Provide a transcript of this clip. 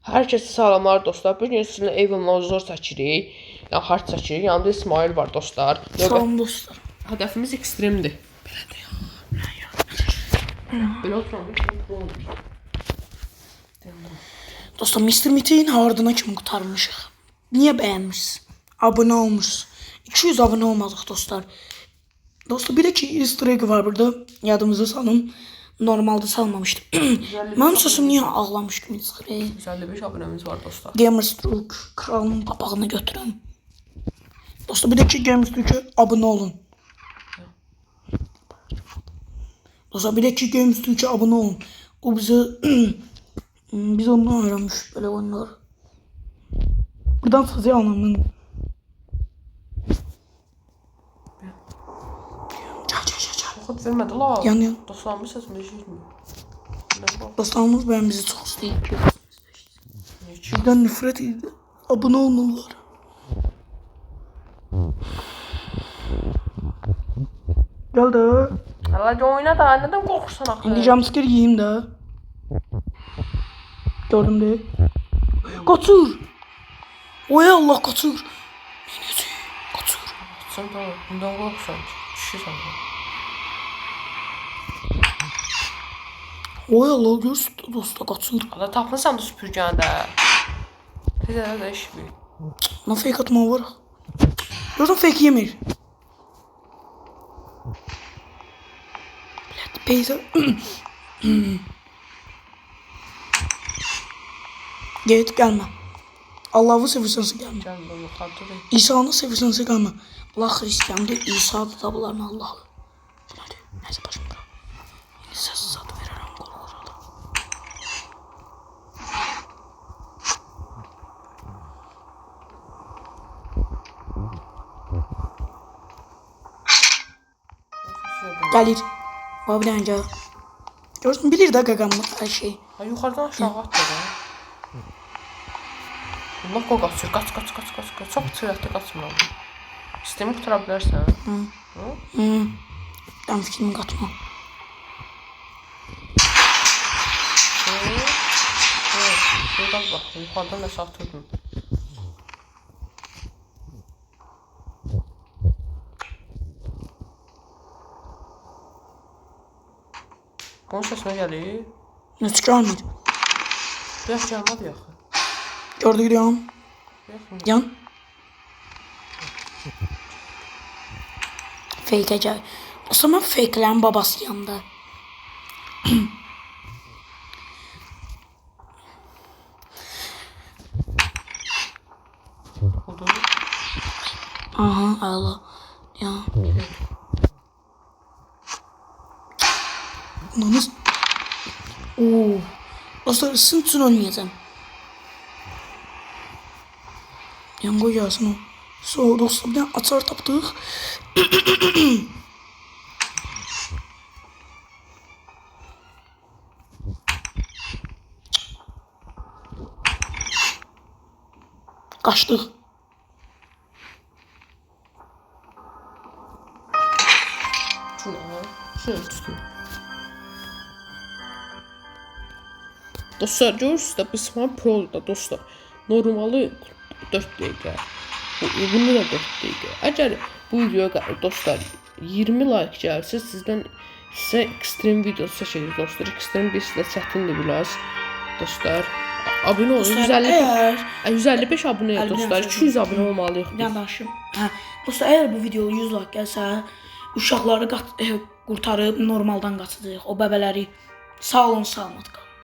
Hər kəsə salamlar dostlar. Bu gün sizinlə Evil'la zor çəkirik. Yəni hard çəkirik. Yanımda İsmail var dostlar. Salam dostlar. Hədəfimiz ekstremdir. Belədir ya. Belə oturam. Dostlar Mr. Meat'in hardına kimi qurtarmışıq. Niyə bəyənmişsiniz? Abunə olmuşsunuz. 200 abunə olmadıq dostlar. Dostlar bir də ki easter egg var burada. Yadımıza salın. Normalda salmamışdım. Mənim səsim niyə ağlamış kimi çıxır? 155 abunəmiz var dostlar. Gamerstruck kralın papağını götürün. Dostlar bir də ki Gamerstruck'a abunə olun. Dostlar bir də ki Gamerstruck'a abunə olun. O bize biz ondan öğrenmiş böyle oyunlar. Buradan sazı anlamın. Xod vermədi la. Yan. Dostlarımız səsini eşitmir. Dostlarımız ben bizi çok istəyir. Bizden nefret edildi. Abone olmalılar. Gel de. Hadi oyna da neden korkursan axı? İndi jumpscare yiyeyim de. Gördüm de. Kaçır. Oy Allah kaçır. Nenesi? Kaçır. Sen de bundan korkursan düşürsən. Oy Allah görsün dostlar kaçır. Hadi tapınsan da süpürgəndə. Tezə də iş bir. Lan fake atma var. Gördün fake yemir. Peyza. Git gelme. Allah'ı seviyorsanız gelme. Gəlmə yuxarıda. İsa'nı seviyorsanız gelme. Allah Hristiyan değil. İsa da tabularını Allah'ı. Hadi. Neyse başım bırak. Sessiz adı veririm. Korkularda. Gelir. Babilen gel. Gördün bilir de gagamı her şey. Ha yuxarıdan aşağı at da. Allah qol qaçır. Qaç. Çox sürətli qaçma. Sistemi qutara bilərsən. Ben fikrimi katma. Şuradan bax. Yuxarıdan aşağı atırdın. Bunun səsinə gəlir. Ne çıkarmıyor. Biraz gəlmədi yaxı. Gördük yan. Yan. Fake gel. O zaman fake'lerin babası yanında. Aha Allah. Ya. Nanız. Oo. Dostlar ısın için ölmeyeceğim. Yan koy gelsin o. So dostlar bir tane atar taptık. Kaçtık. Şunu tutuyor. Dostlar görürsünüz də bu Smart Pro-da dostlar. Normalı 4 dəqiqə. Bunu da 4 dəqiqə. Əgər bu videoya dostlar 20 like gəlsə sizə ekstrem video çəkəcək dostlar. Ekstrem bir sizə çətindir biraz. Dostlar abunə olun. 155 abunə dostlar. 200 abunə olmalıyıq. Bir danışım. Hə, dostlar əgər bu video 100 like gəlsə, uşaqları qurtarıb normaldan qaçacağıq. O bəbələri sağ olun, salamat qalın.